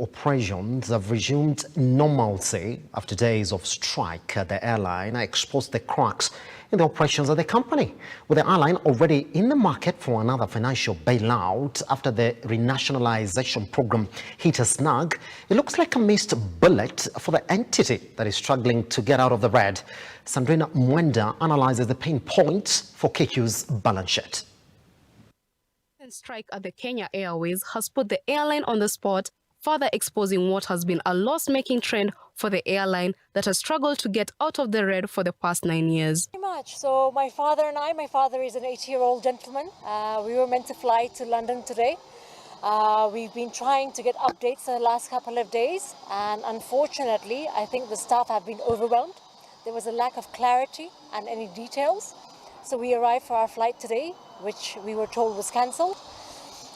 operations have resumed normalcy after days of strike at the airline exposed the cracks in the operations of the company, with the airline already in the market for another financial bailout after the renationalization program hit a snag. It looks like a missed bullet for the entity that is struggling to get out of the red. Sandrina Mwenda analyzes the pain points for KQ's balance sheet. Strike at the Kenya Airways has put the airline on the spot, further exposing what has been a loss-making trend for the airline that has struggled to get out of the red for the past 9 years. Very much. So my father is an 80-year-old gentleman. We were meant to fly to London today. We've been trying to get updates in the last couple of days, and unfortunately, I think the staff have been overwhelmed. There was a lack of clarity and any details. So we arrived for our flight today, which we were told was cancelled.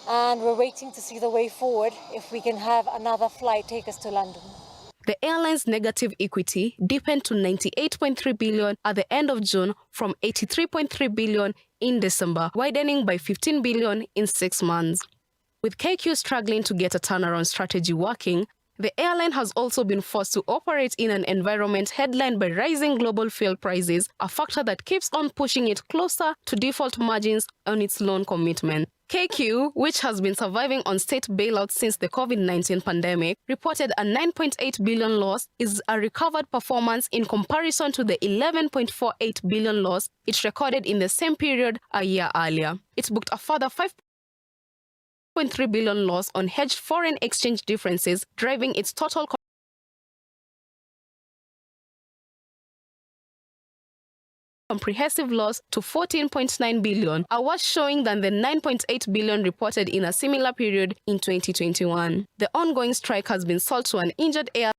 And we're waiting to see the way forward if we can have another flight take us to London. The airline's negative equity deepened to 98.3 billion at the end of June from 83.3 billion in December, widening by 15 billion in 6 months. With KQ struggling to get a turnaround strategy working, the airline has also been forced to operate in an environment headlined by rising global fuel prices, a factor that keeps on pushing it closer to default margins on its loan commitment. KQ, which has been surviving on state bailouts since the COVID-19 pandemic, reported a 9.8 billion loss, is a recovered performance in comparison to the 11.48 billion loss it recorded in the same period a year earlier. It booked a further 5.3 billion loss on hedged foreign exchange differences, driving its total comprehensive loss to 14.9 billion, a worse showing than the 9.8 billion reported in a similar period in 2021. The ongoing strike has been sold to an injured airline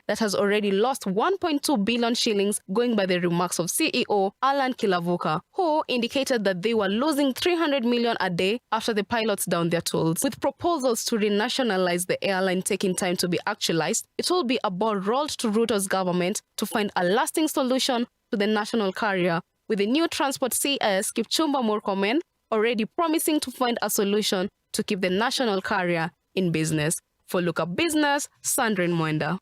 that has already lost 1.2 billion shillings, going by the remarks of CEO Alan Kilavuka, who indicated that they were losing 300 million a day after the pilots downed their tools. With proposals to renationalize the airline taking time to be actualized, it will be a ball rolled to Ruto's government to find a lasting solution to the national carrier, with the new transport CS Kipchumba Murkomen already promising to find a solution to keep the national carrier in business. For Look Up Business, Sandrine Mwenda.